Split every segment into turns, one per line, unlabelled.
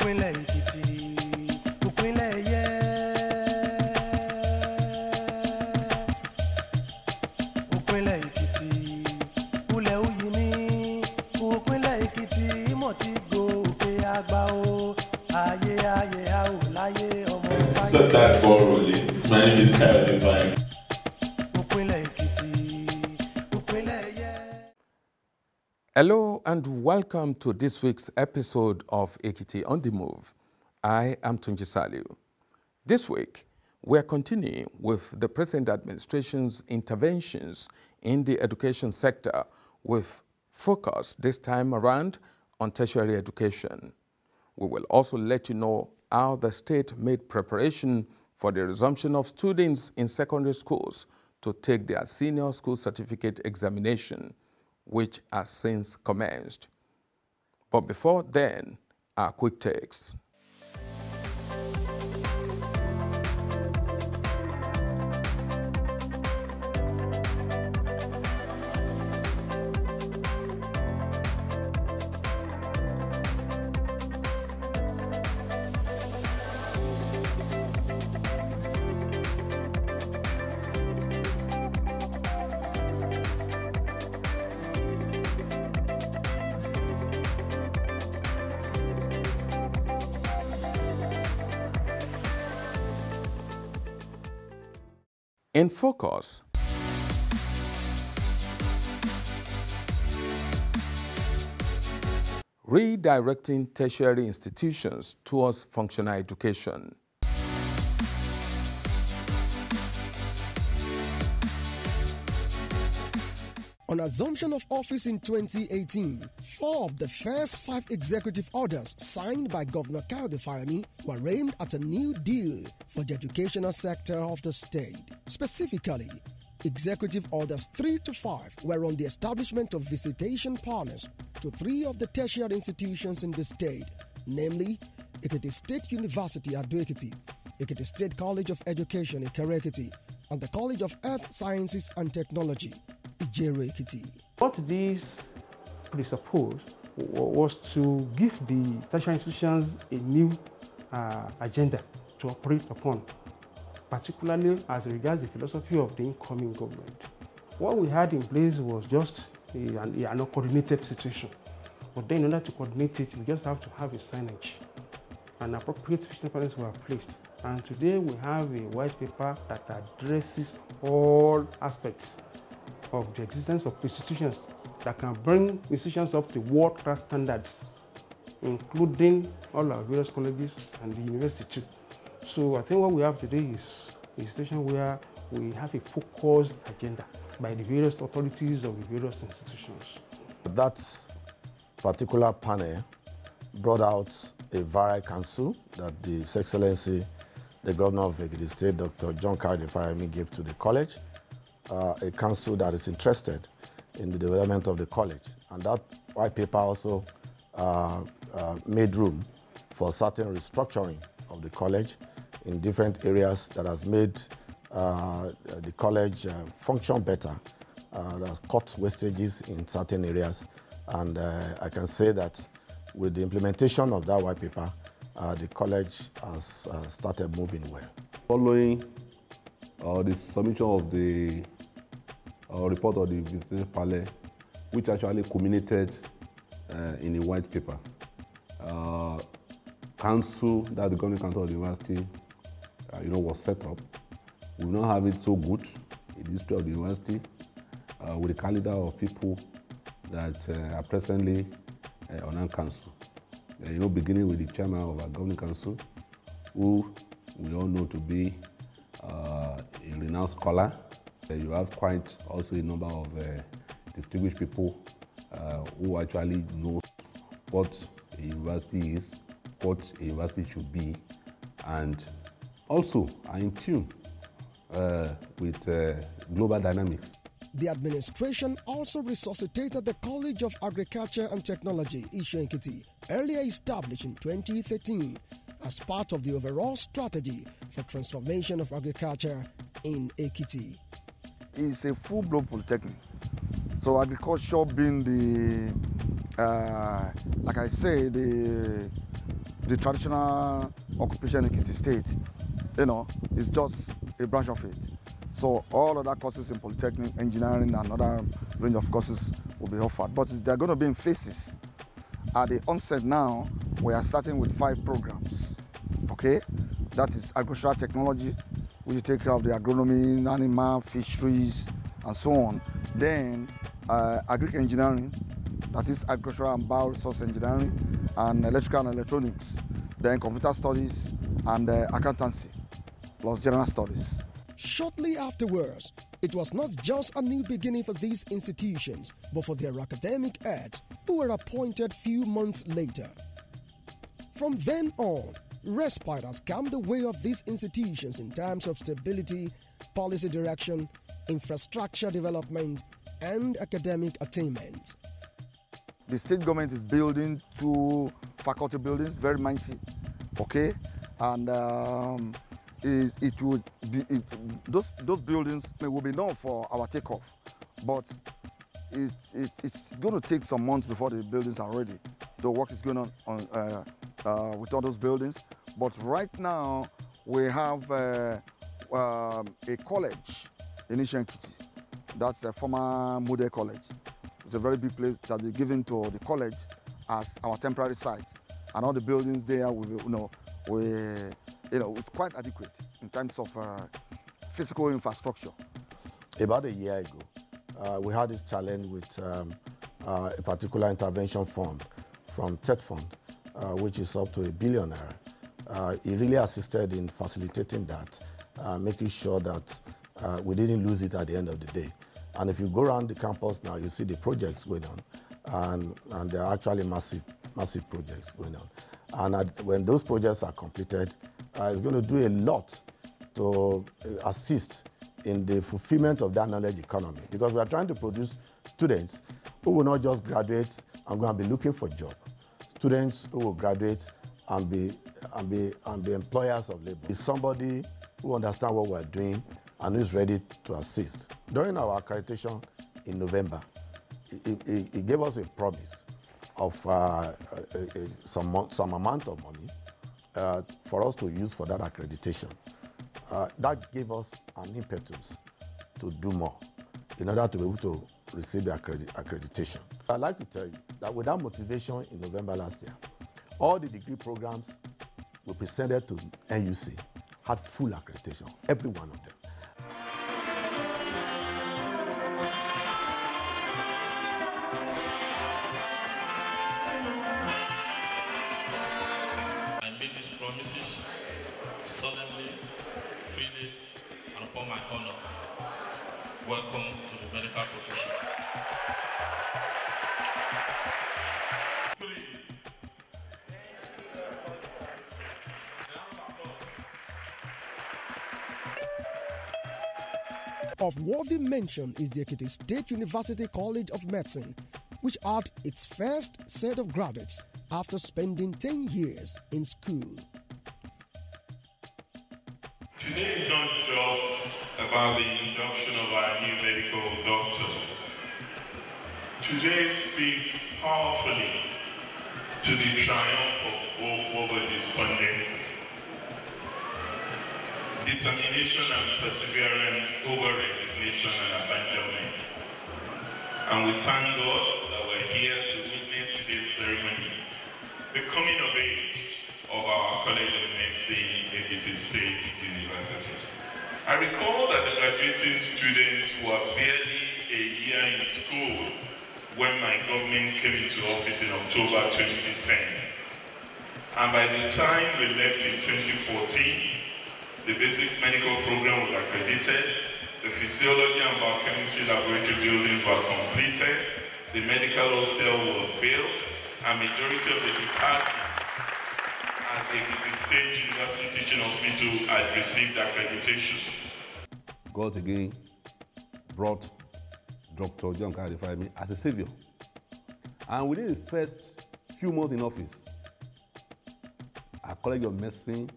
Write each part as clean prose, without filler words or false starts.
Ìpínlẹ̀ Ekiti, ìpínlẹ̀ ẹ̀yẹ. Ìpínlẹ̀ Ekiti, ulẹ̀ uyì ní. Ìpínlẹ̀ Ekiti, ìmọ̀ tí gòkè àgbà o. Ayé ayé a ò láyé ọmọ fáyé.
So that ball rolling. My name is Kyle Divine.
Ìpínlẹ̀ Ekiti, ìpínlẹ̀ ẹ̀yẹ.
Hello and welcome to this week's episode of Ekiti on the Move. I am Tunji Saliu. This week, we are continuing with the present administration's interventions in the education sector with focus this time around on tertiary education. We will also let you know how the state made preparation for the resumption of students in secondary schools to take their senior school certificate examination, which has since commenced. But before then, our quick takes. In focus, redirecting tertiary institutions towards functional education.
On assumption of office in 2018, 4 of the first 5 executive orders signed by Governor Kyle Fayemi were aimed at a new deal for the educational sector of the state. Specifically, Executive Orders 3 to 5 were on the establishment of visitation partners to 3 of the tertiary institutions in the state, namely Ekiti State University at Ekiti, Ekiti State College of Education Ekiti, and the College of Earth Sciences and Technology, Ekiti.
What this presupposed was to give the tertiary institutions a new agenda to operate upon, particularly as regards the philosophy of the incoming government. What we had in place was just an uncoordinated situation. But then in order to coordinate it, we just have to have a signage. And appropriate vision plans were placed. And today we have a white paper that addresses all aspects of the existence of institutions that can bring institutions up to world-class standards, including all our various colleges and the university too. So I think what we have today is a situation where we have a focused agenda by the various authorities of the various institutions.
That particular panel brought out a varied counsel that His Excellency, the Governor of Ekiti State, Dr. John Kyle Fayemi, gave to the college. A council that is interested in the development of the college. And that white paper also made room for certain restructuring of the college in different areas that has made the college function better, that has cut wastages in certain areas. And I can say that with the implementation of that white paper, the college has started moving well.
Following the submission of the report of the visiting panel, which actually culminated in a white paper. Council, that the governing council of the university, was set up. We will not have it so good in the history of the university with the caliber of people that are presently on our council. Beginning with the chairman of our governing council, who we all know to be a renowned scholar. You have quite also a number of distinguished people who actually know what a university is, what a university should be, and also are in tune with global dynamics.
The administration also resuscitated the College of Agriculture and Technology, Ekiti, earlier established in 2013 as part of the overall strategy for transformation of agriculture in Ekiti.
It's a full-blown polytechnic. So agriculture being the, like I say, the the traditional occupation in Ekiti State, you know, is just a branch of it. So all other courses in polytechnic, engineering, and other range of courses will be offered. But they're going to be in phases. At the onset now, we are starting with 5 programs, okay? That is agricultural technology, which take care of the agronomy, animal, fisheries, and so on. Then agric engineering, that is agricultural and bioresource engineering, and electrical and electronics. Then computer studies and accountancy, plus general studies.
Shortly afterwards, it was not just a new beginning for these institutions, but for their academic heads, who were appointed few months later. From then on, respite has come the way of these institutions in terms of stability, policy direction, infrastructure development, and academic attainment.
The state government is building 2 faculty buildings, very mighty, okay? And those buildings will be known for our takeoff, but it's going to take some months before the buildings are ready. The work is going on with all those buildings, but right now we have a college in Ekiti. That's a former Mude College. It's a very big place that will be given to the college as our temporary site, and all the buildings there will be, it's quite adequate in terms of physical infrastructure.
About a year ago, we had this challenge with a particular intervention fund from TED Fund, which is up to $1 billion. It really assisted in facilitating that, making sure that we didn't lose it at the end of the day. And if you go around the campus now, you see the projects going on, and they're actually massive projects going on. And when those projects are completed, it's going to do a lot to assist in the fulfillment of that knowledge economy, because we are trying to produce students who will not just graduate and go and be looking for jobs. Students who will graduate and be employers of labor. It's somebody who understands what we're doing and who is ready to assist. During our accreditation in November, it gave us a promise of some amount of money for us to use for that accreditation. That gave us an impetus to do more in order to be able to receive the accreditation. I'd like to tell you that with that motivation in November last year, all the degree programs we presented to NUC had full accreditation, every one of them.
I made these promises solemnly, freely, and upon my honor. Welcome to the medical profession.
Of worthy mention is the Ekiti State University College of Medicine, which had its first set of graduates after spending 10 years in school.
Today is not just about the induction of our new medical doctors. Today speaks powerfully to the triumph of hope over despondency, determination and perseverance over resignation and abandonment. And we thank God that we're here to witness today's ceremony, the coming of age of our College of Medicine, Ekiti State University. I recall that the graduating students were barely a year in school when my government came into office in October 2010. And by the time we left in 2014, the basic medical program was accredited, the physiology and biochemistry laboratory buildings were completed, the medical hostel was built, and majority of the departments at the Ekiti State University Teaching Hospital had received accreditation.
God again brought Dr. John Kadifayemi as a savior. And within the first few months in office, our College of Medicine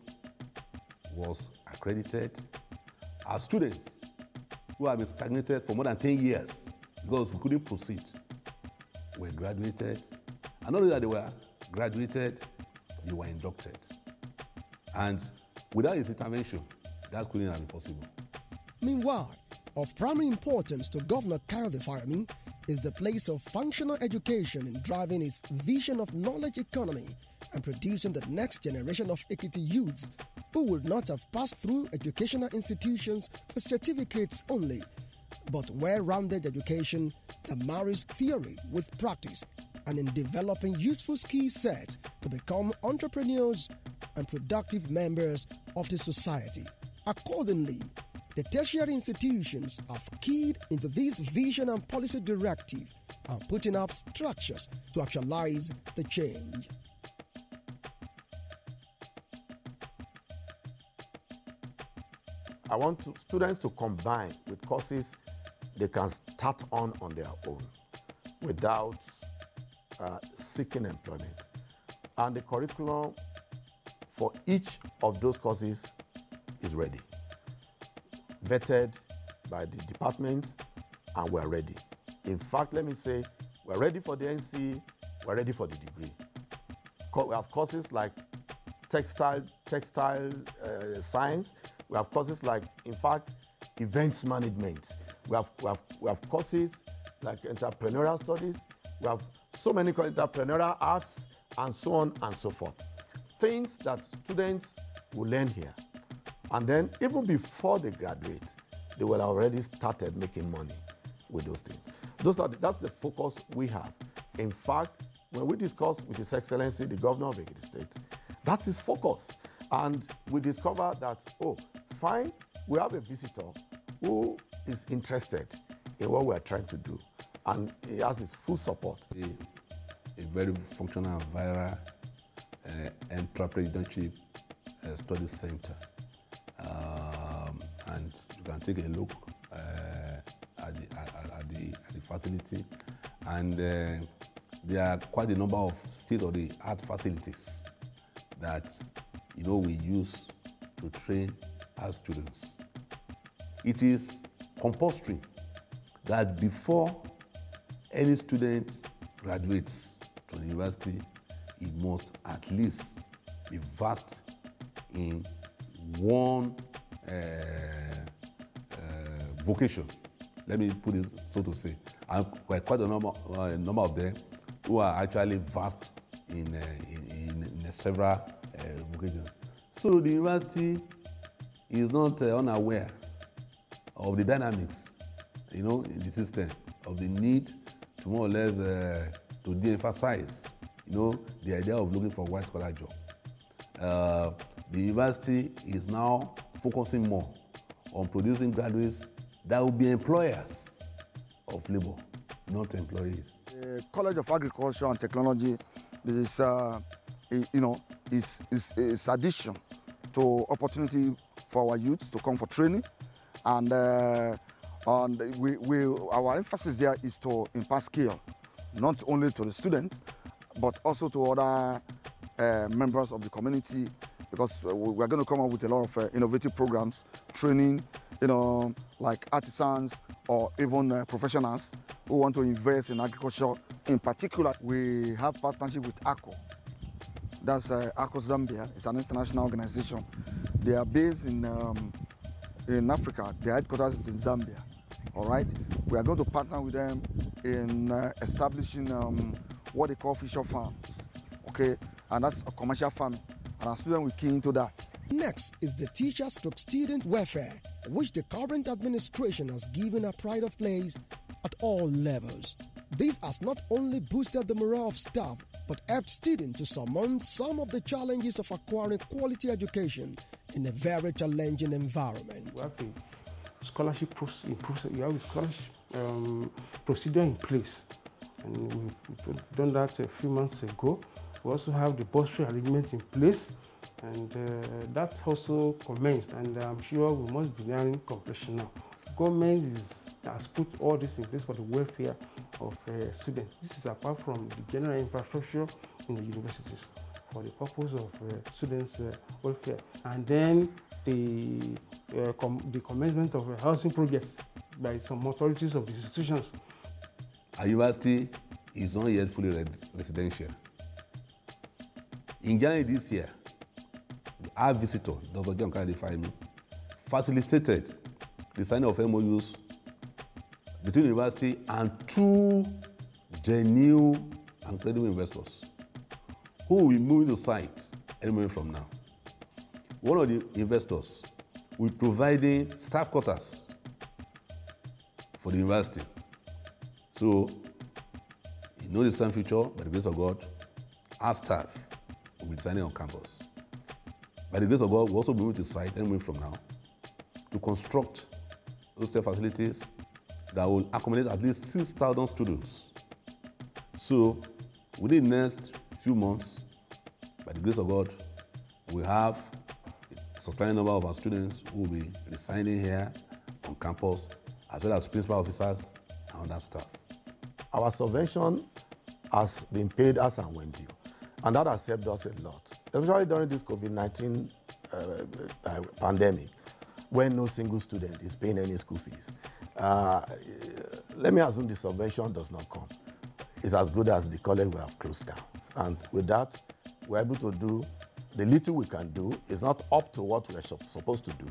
was accredited. Our students, who have been stagnated for more than 10 years because we couldn't proceed, were graduated. And not only that they were graduated, they were inducted. And without his intervention, that couldn't have been possible.
Meanwhile, of primary importance to Governor Kayode Fayemi is the place of functional education in driving his vision of knowledge economy and producing the next generation of Ekiti youths who would not have passed through educational institutions for certificates only, but well-rounded education that marries theory with practice and in developing useful skill sets to become entrepreneurs and productive members of the society. Accordingly, the tertiary institutions have keyed into this vision and policy directive and putting up structures to actualize the change.
I want students to combine with courses they can start on their own without seeking employment. And the curriculum for each of those courses is ready, vetted by the departments, and we're ready. In fact, let me say, we're ready for the NC, we're ready for the degree. We have courses like textile science. We have courses like, in fact, events management. We have courses like entrepreneurial studies. We have so many entrepreneurial arts and so on and so forth. Things that students will learn here. And then even before they graduate, they will have already started making money with those things. That's the focus we have. In fact, when we discuss with His Excellency, the Governor of Ekiti State, that's his focus. And we discover that, oh, fine, we have a visitor who is interested in what we're trying to do. And he has his full support.
A very functional and viral entrepreneurship study center. And you can take a look at the facility. And there are quite a number of state-of-the-art facilities that we use to train our students. It is compulsory that before any student graduates from the university, he must at least be versed in one vocation. Let me put it so to say. And quite a number of them who are actually versed in several vocations. So the university is not unaware of the dynamics, in the system, of the need to more or less to de-emphasize, the idea of looking for a white-collar job. The university is now focusing more on producing graduates that will be employers of labor, not employees.
The College of Agriculture and Technology is, is addition to opportunity for our youth to come for training, and our emphasis there is to impart skill, not only to the students, but also to other members of the community, because we're going to come up with a lot of innovative programs, training, like artisans or even professionals who want to invest in agriculture. In particular, we have partnership with ACO. That's ACO Zambia. It's an international organization. They are based in Africa. Their headquarters is in Zambia. All right. We are going to partner with them in establishing what they call fisher farms. Okay, and that's a commercial farming. And our students will key into that.
Next is the teacher/student welfare, which the current administration has given a pride of place at all levels. This has not only boosted the morale of staff, but helped students to surmount some of the challenges of acquiring quality education in a very challenging environment.
We have a scholarship procedure in place, and we've done that a few months ago. We also have the bursary arrangement in place, and that also commenced, and I'm sure we must be nearing completion now. Government has put all this in place for the welfare of students. This is apart from the general infrastructure in the universities for the purpose of students' welfare, and then the commencement of housing projects by some authorities of the institutions.
Our university is not yet fully residential. In January this year, our visitor, Dr. John Kayode, facilitated the signing of MOUs between the university and two genuine and credible investors who will move the site any moment from now. One of the investors will be providing staff quarters for the university. So, in no distant future, by the grace of God, our staff will be signing on campus. By the grace of God, we'll also be moving to the site any moment from now to construct those facilities that will accommodate at least 6,000 students. So, within the next few months, by the grace of God, we have a substantial number of our students who will be residing here on campus, as well as principal officers and other staff.
Our subvention has been paid as and when due, and that has helped us a lot, especially during this COVID-19 pandemic, when no single student is paying any school fees. Let me assume the subvention does not come. It's as good as the college will have closed down. And with that, we're able to do the little we can do. It's not up to what we're supposed to do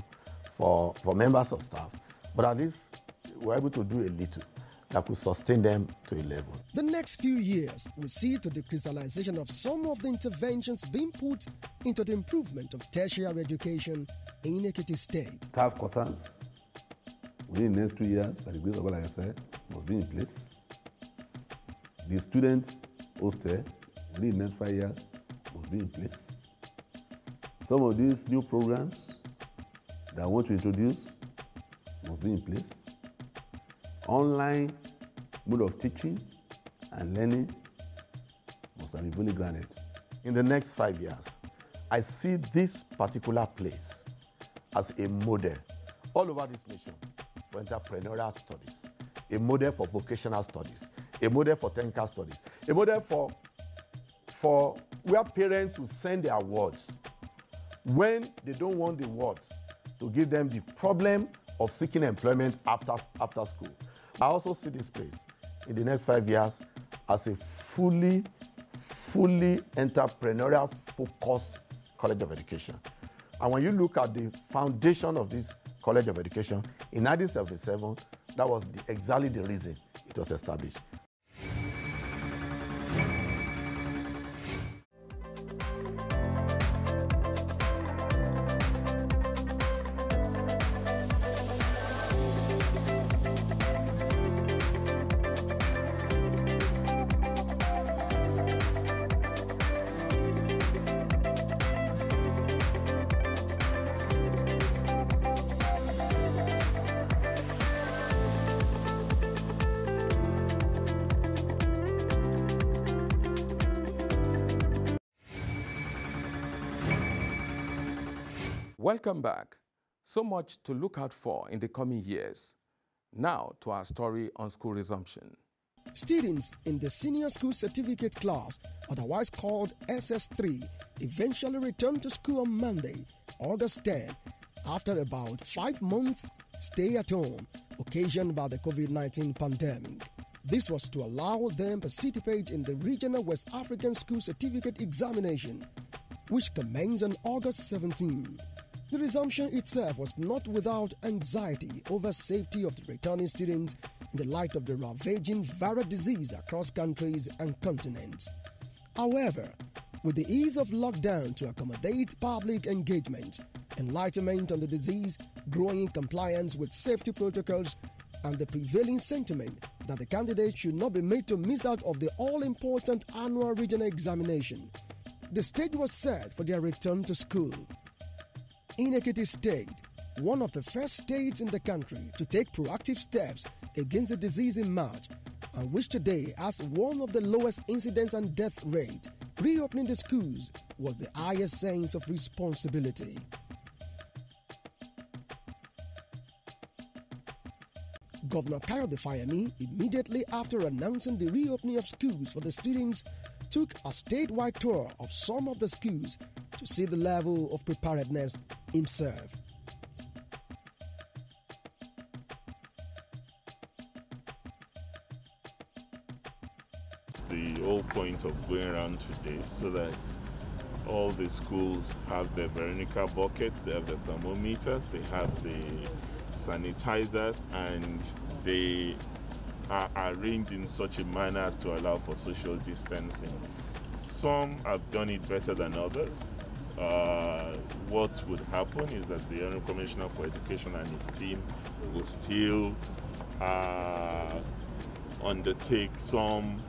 for members of staff, but at least we're able to do a little that could sustain them to a level.
The next few years will see to the crystallization of some of the interventions being put into the improvement of tertiary education in Ekiti State.
Staff quarters within the next 2 years, by the grace of God, like I said, must be in place. The student hostel within the next 5 years must be in place. Some of these new programs that I want to introduce must be in place. Online mode of teaching and learning must have been fully granted.
In the next 5 years, I see this particular place as a model all over this nation for entrepreneurial studies, a model for vocational studies, a model for technical studies, a model for where parents will send their wards when they don't want the wards to give them the problem of seeking employment after school. I also see this place in the next 5 years as a fully entrepreneurial focused college of education. And when you look at the foundation of this college of education in 1977, that was exactly the reason it was established.
Welcome back. So much to look out for in the coming years. Now to our story on school resumption.
Students in the senior school certificate class, otherwise called SS3, eventually returned to school on Monday, August 10, after about 5 months stay at home occasioned by the COVID-19 pandemic. This was to allow them to participate in the regional West African School Certificate Examination, which commenced on August 17. The resumption itself was not without anxiety over safety of the returning students in the light of the ravaging viral disease across countries and continents. However, with the ease of lockdown to accommodate public engagement, enlightenment on the disease, growing compliance with safety protocols, and the prevailing sentiment that the candidates should not be made to miss out of the all-important annual regional examination, the stage was set for their return to school. In Ekiti State, one of the first states in the country to take proactive steps against the disease in March, and which today has one of the lowest incidence and death rate, reopening the schools was the highest sense of responsibility. Governor Kayode immediately after announcing the reopening of schools for the students, took a statewide tour of some of the schools to see the level of preparedness himself.
The whole point of going around today, so that
All the schools have their Veronica buckets, they have the thermometers, they have the sanitizers, and they are arranged in such a manner as to allow for social distancing. Some have done it better than others. What would happen is that the Honorable Commissioner for Education and his team will still undertake some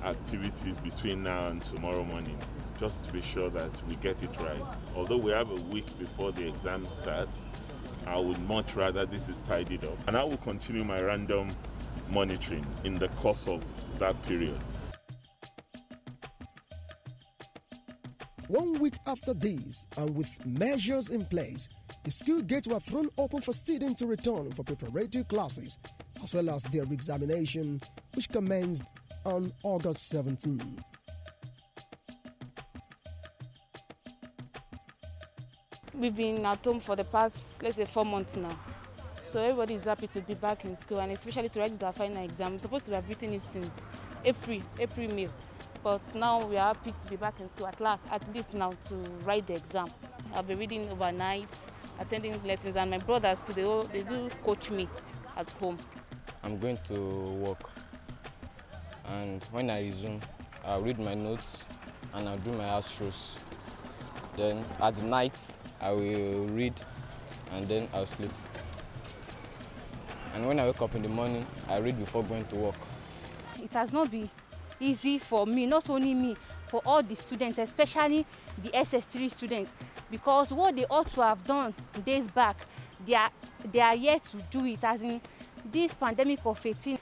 activities between now and tomorrow morning, just to be sure that we get it right. Although we have a week before the exam starts, I would much rather this is tidied up. And I will continue my random monitoring in the course of that period.
1 week after this, and with measures in place, the school gates were thrown open for students to return for preparatory classes, as well as their examination, which commenced on August 17.
We've been at home for the past, let's say, 4 months now. So everybody is happy to be back in school, and especially to write their final exam. We're supposed to have written it since April, May. But now we are happy to be back in school at least now to write the exam. I'll be reading overnight, attending lessons, and my brothers too, they do coach me at home.
I'm going to work, and when I resume, I'll read my notes and I'll do my house chores. Then at the night, I will read and then I'll sleep. And when I wake up in the morning, I read before going to work.
It has not been easy for me, not only me, for all the students, especially the SS3 students, because what they ought to have done days back, they are yet to do it, as in this pandemic of 18.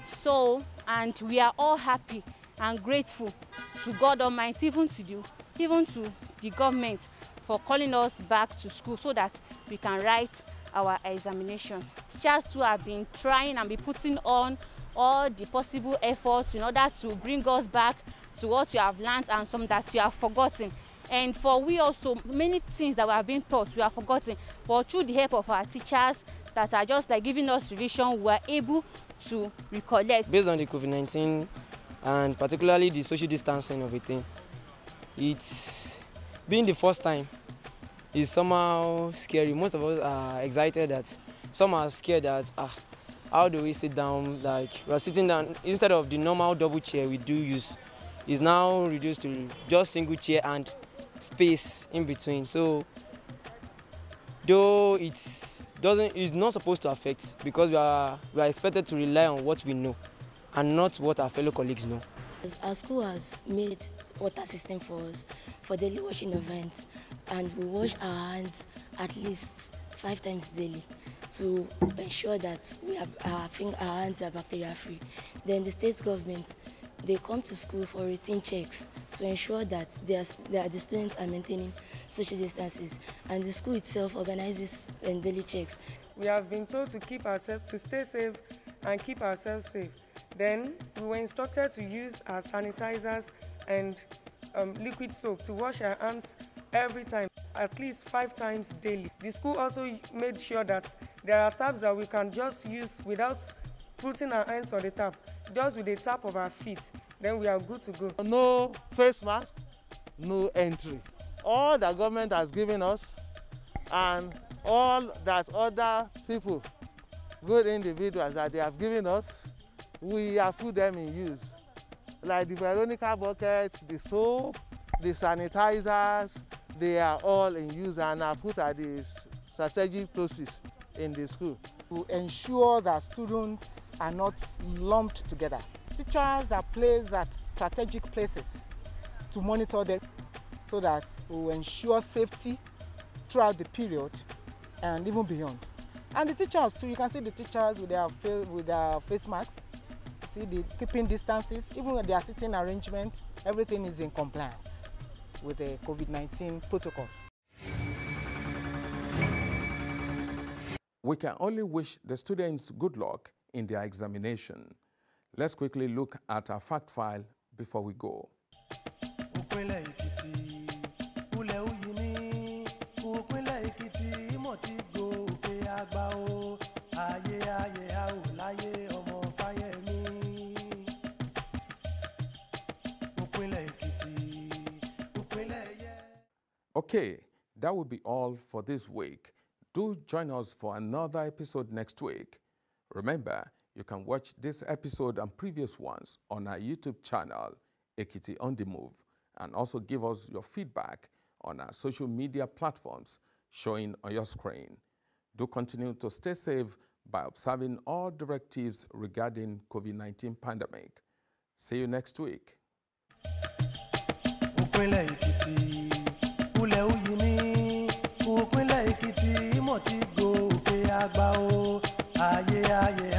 So, and we are all happy and grateful to God Almighty, even to the government, for calling us back to school so that we can write our examination. Teachers who have been trying and be putting on all the possible efforts in order to bring us back to what we have learned and some that we have forgotten. And for we also, many things that we have been taught, we have forgotten. But through the help of our teachers that are just like giving us revision, we are able to recollect.
Based on the COVID-19 and particularly the social distancing of a thing, it's being the first time is somehow scary. Most of us are excited that some are scared that how do we sit down? Like we are sitting down instead of the normal double chair we do use, is now reduced to just single chair and space in between. So though it's not supposed to affect, because we are expected to rely on what we know and not what our fellow colleagues know.
Our school has made water system for us for daily washing events, and we wash our hands at least 5 times daily to ensure that our hands are bacteria free. Then the state government, they come to school for routine checks to ensure that the students are maintaining social distances, and the school itself organizes daily checks.
We have been told to stay safe and keep ourselves safe. Then we were instructed to use our sanitizers and liquid soap to wash our hands every time, at least 5 times daily. The school also made sure that there are taps that we can just use without putting our hands on the tap, just with the tap of our feet. Then we are good to go.
No face mask, no entry. All the government has given us and all that other people, good individuals that they have given us, we have put them in use. Like the Veronica buckets, the soap, the sanitizers, they are all in use and are put at the strategic places in the school.
To ensure that students are not lumped together. Teachers are placed at strategic places to monitor them so that we will ensure safety throughout the period and even beyond. And the teachers too, you can see the teachers with their face masks, see the keeping distances, even with their sitting arrangement, everything is in compliance with the COVID-19 protocols.
We can only wish the students good luck in their examination. Let's quickly look at our fact file before we go.
Ekiti,
Okay, that will be all for this week. Do join us for another episode next week. Remember, you can watch this episode and previous ones on our YouTube channel, Ekiti on the Move, and also give us your feedback on our social media platforms showing on your screen. Do continue to stay safe by observing all directives regarding COVID-19 pandemic. See you next week.
Ekiti mo ti gòkè àgbà o, ayé ayé